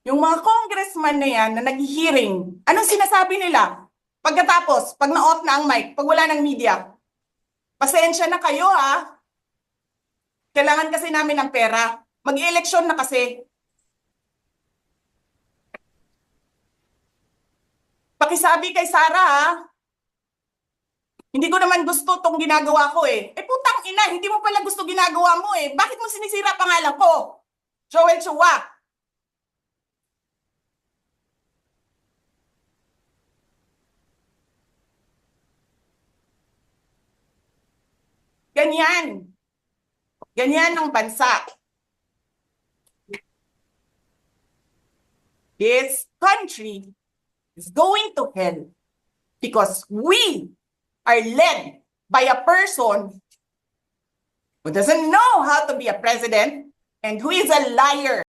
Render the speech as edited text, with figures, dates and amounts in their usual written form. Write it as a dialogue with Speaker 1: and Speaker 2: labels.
Speaker 1: Yung mga congressman na yan na nag-hearing, anong sinasabi nila? Pagkatapos, pag na-off na ang mic, pag wala ng media, pasensya na kayo ha. Kailangan kasi namin ng pera. Mag-eleksyon na kasi. Pakisabi kay Sara ha. Hindi ko naman gusto tong ginagawa ko eh. Eh putang ina, hindi mo pala gusto ginagawa mo eh. Bakit mo sinisira pangalan ko? Joel Chua. Ganyan. Ganyan ang bansa. This country is going to hell because we are led by a person who doesn't know how to be a president and who is a liar.